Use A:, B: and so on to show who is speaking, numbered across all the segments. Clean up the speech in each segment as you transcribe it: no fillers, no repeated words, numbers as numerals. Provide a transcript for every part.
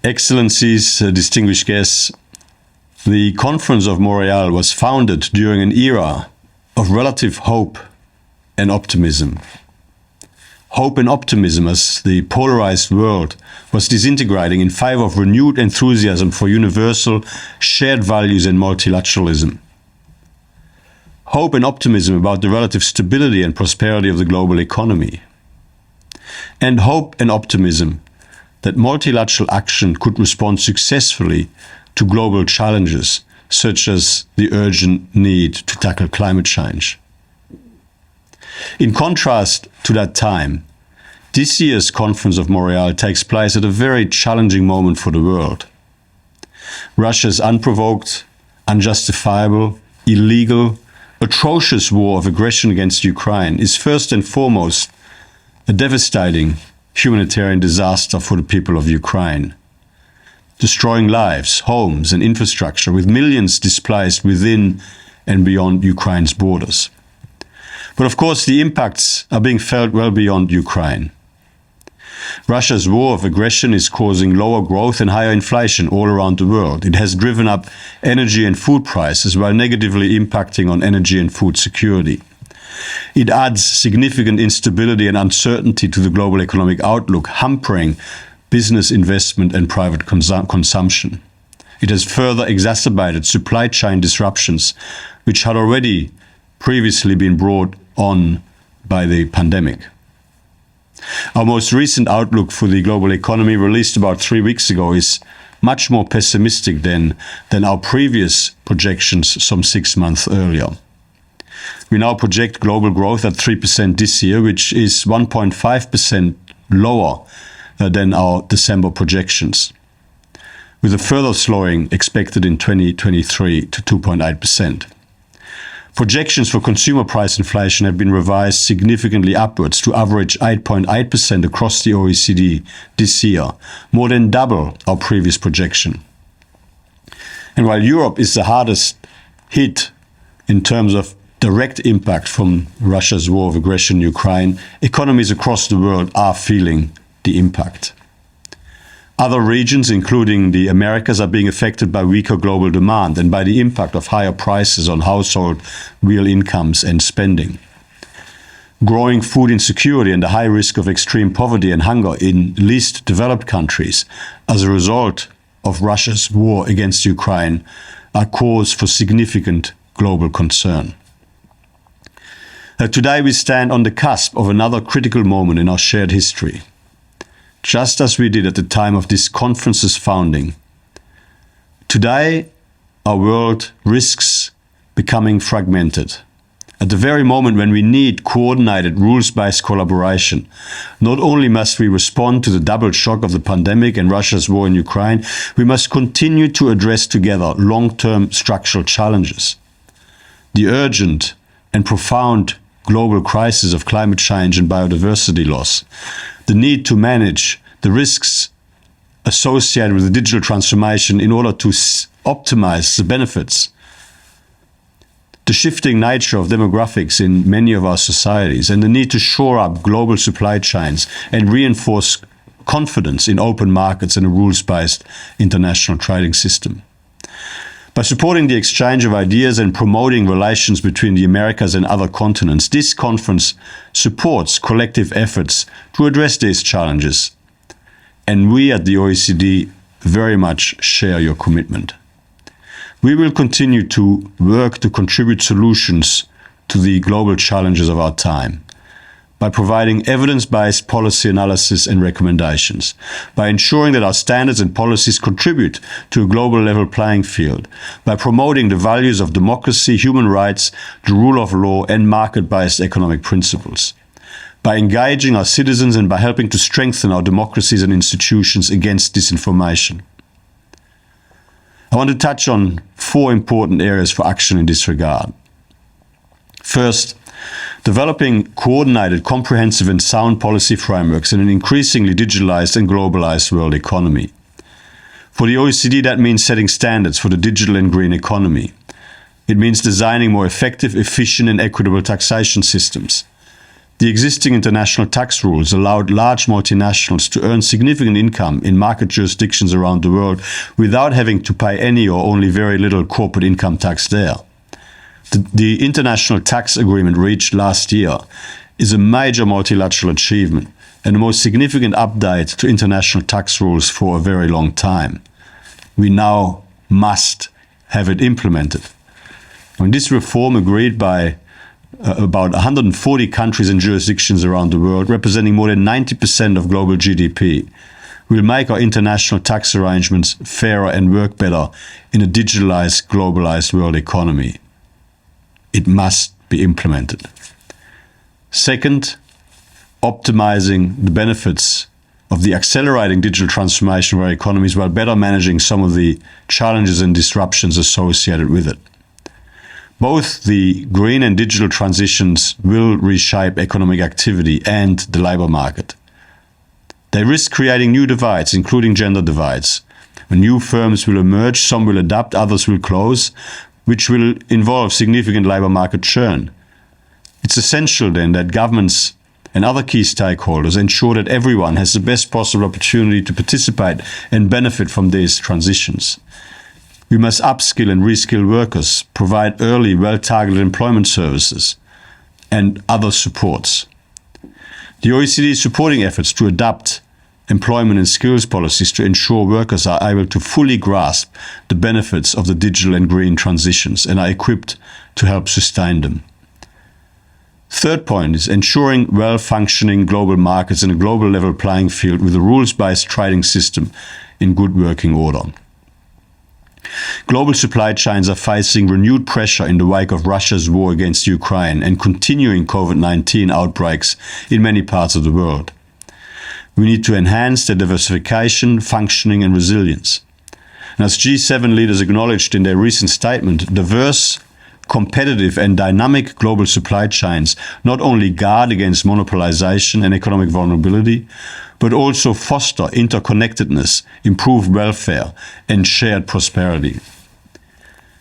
A: Excellencies, distinguished guests, the Conference of Montreal was founded during an era of relative hope and optimism. Hope and optimism as the polarized world was disintegrating in favor of renewed enthusiasm for universal shared values and multilateralism. Hope and optimism about the relative stability and prosperity of the global economy. And hope and optimism that multilateral action could respond successfully to global challenges, such as the urgent need to tackle climate change. In contrast to that time, this year's Conference of Montreal takes place at a very challenging moment for the world. Russia's unprovoked, unjustifiable, illegal, atrocious war of aggression against Ukraine is first and foremost a devastating humanitarian disaster for the people of Ukraine, destroying lives, homes, and infrastructure, with millions displaced within and beyond Ukraine's borders. But of course, the impacts are being felt well beyond Ukraine. Russia's war of aggression is causing lower growth and higher inflation all around the world. It has driven up energy and food prices while negatively impacting on energy and food security. It adds significant instability and uncertainty to the global economic outlook, hampering business investment and private consumption. It has further exacerbated supply chain disruptions, which had already previously been brought on by the pandemic. Our most recent outlook for the global economy, released about 3 weeks ago, is much more pessimistic than our previous projections some 6 months earlier. We now project global growth at 3% this year, which is 1.5% lower than our December projections, with a further slowing expected in 2023 to 2.8%. Projections for consumer price inflation have been revised significantly upwards to average 8.8% across the OECD this year, more than double our previous projection. And while Europe is the hardest hit in terms of direct impact from Russia's war of aggression in Ukraine, economies across the world are feeling the impact. Other regions, including the Americas, are being affected by weaker global demand and by the impact of higher prices on household real incomes and spending. Growing food insecurity and the high risk of extreme poverty and hunger in least developed countries as a result of Russia's war against Ukraine are cause for significant global concern. Today we stand on the cusp of another critical moment in our shared history. Just as we did at the time of this conference's founding, today our world risks becoming fragmented. At the very moment when we need coordinated, rules-based collaboration, not only must we respond to the double shock of the pandemic and Russia's war in Ukraine, we must continue to address together long-term structural challenges. The urgent and profound global crisis of climate change and biodiversity loss, the need to manage the risks associated with the digital transformation in order to optimize the benefits, the shifting nature of demographics in many of our societies, and the need to shore up global supply chains and reinforce confidence in open markets and a rules-based international trading system. By supporting the exchange of ideas and promoting relations between the Americas and other continents, this conference supports collective efforts to address these challenges. And we at the OECD very much share your commitment. We will continue to work to contribute solutions to the global challenges of our time, by providing evidence-based policy analysis and recommendations, by ensuring that our standards and policies contribute to a global level playing field, by promoting the values of democracy, human rights, the rule of law, and market-based economic principles, by engaging our citizens and by helping to strengthen our democracies and institutions against disinformation. I want to touch on 4 important areas for action in this regard. First, developing coordinated, comprehensive and sound policy frameworks in an increasingly digitalized and globalized world economy. For the OECD, that means setting standards for the digital and green economy. It means designing more effective, efficient and equitable taxation systems, The existing international tax rules allowed large multinationals to earn significant income in market jurisdictions around the world without having to pay any or only very little corporate income tax there. The international tax agreement reached last year is a major multilateral achievement and the most significant update to international tax rules for a very long time. We now must have it implemented. And this reform, agreed by about 140 countries and jurisdictions around the world, representing more than 90% of global GDP, will make our international tax arrangements fairer and work better in a digitalized, globalized world economy. It must be implemented. Second, optimizing the benefits of the accelerating digital transformation of our economies while better managing some of the challenges and disruptions associated with it. Both the green and digital transitions will reshape economic activity and the labor market. They risk creating new divides, including gender divides. When new firms will emerge, some will adapt, others will close, which will involve significant labor market churn. It's essential then that governments and other key stakeholders ensure that everyone has the best possible opportunity to participate and benefit from these transitions. We must upskill and reskill workers, provide early, well-targeted employment services, and other supports. The OECD is supporting efforts to adapt employment and skills policies to ensure workers are able to fully grasp the benefits of the digital and green transitions and are equipped to help sustain them. Third point is ensuring well-functioning global markets and a global level playing field with a rules-based trading system in good working order. Global supply chains are facing renewed pressure in the wake of Russia's war against Ukraine and continuing COVID-19 outbreaks in many parts of the world. We need to enhance their diversification, functioning, and resilience. And as G7 leaders acknowledged in their recent statement, diverse, competitive, and dynamic global supply chains not only guard against monopolization and economic vulnerability, but also foster interconnectedness, improved welfare, and shared prosperity.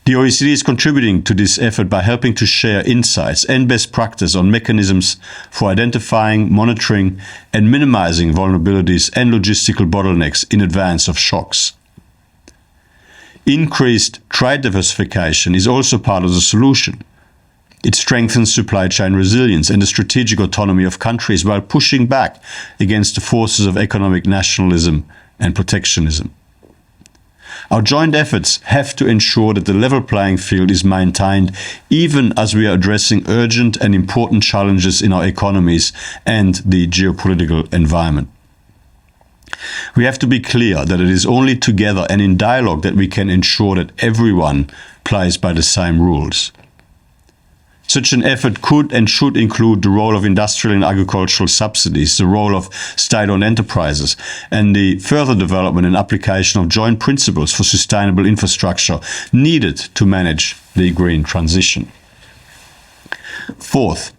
A: The OECD is contributing to this effort by helping to share insights and best practice on mechanisms for identifying, monitoring, and minimizing vulnerabilities and logistical bottlenecks in advance of shocks. Increased trade diversification is also part of the solution. It strengthens supply chain resilience and the strategic autonomy of countries while pushing back against the forces of economic nationalism and protectionism. Our joint efforts have to ensure that the level playing field is maintained even as we are addressing urgent and important challenges in our economies and the geopolitical environment. We have to be clear that it is only together and in dialogue that we can ensure that everyone plays by the same rules. Such an effort could and should include the role of industrial and agricultural subsidies, the role of state-owned enterprises, and the further development and application of joint principles for sustainable infrastructure needed to manage the green transition. Fourth,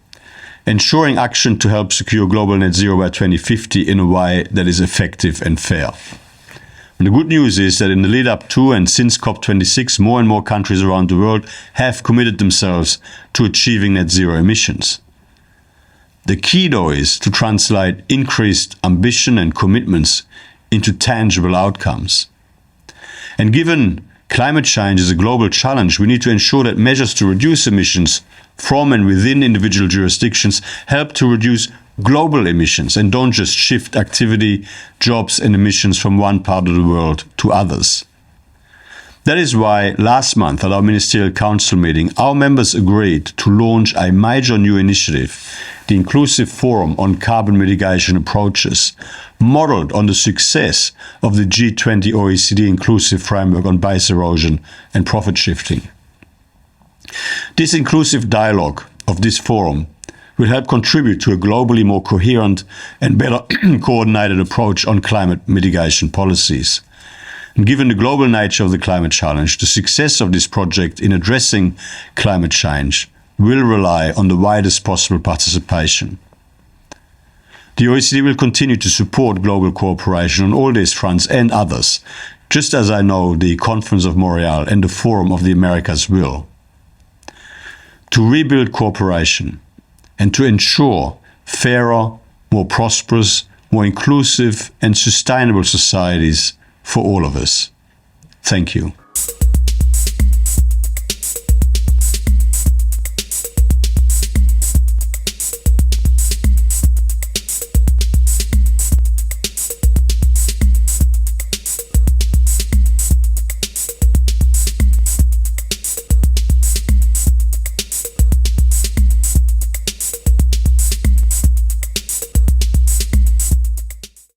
A: ensuring action to help secure global net zero by 2050 in a way that is effective and fair. And the good news is that in the lead up to and since COP26, more and more countries around the world have committed themselves to achieving net zero emissions. The key, though, is to translate increased ambition and commitments into tangible outcomes. And given climate change is a global challenge, we need to ensure that measures to reduce emissions from and within individual jurisdictions help to reduce global emissions and don't just shift activity, jobs, and emissions from one part of the world to others. That is why last month at our Ministerial Council meeting, our members agreed to launch a major new initiative, the Inclusive Forum on Carbon Mitigation Approaches, modeled on the success of the G20 OECD Inclusive Framework on Base Erosion and Profit Shifting. This inclusive dialogue of this forum will help contribute to a globally more coherent and better coordinated approach on climate mitigation policies. And given the global nature of the climate challenge, the success of this project in addressing climate change will rely on the widest possible participation. The OECD will continue to support global cooperation on all these fronts and others, just as I know the Conference of Montreal and the Forum of the Americas will. To rebuild cooperation and to ensure fairer, more prosperous, more inclusive and sustainable societies for all of us. Thank you.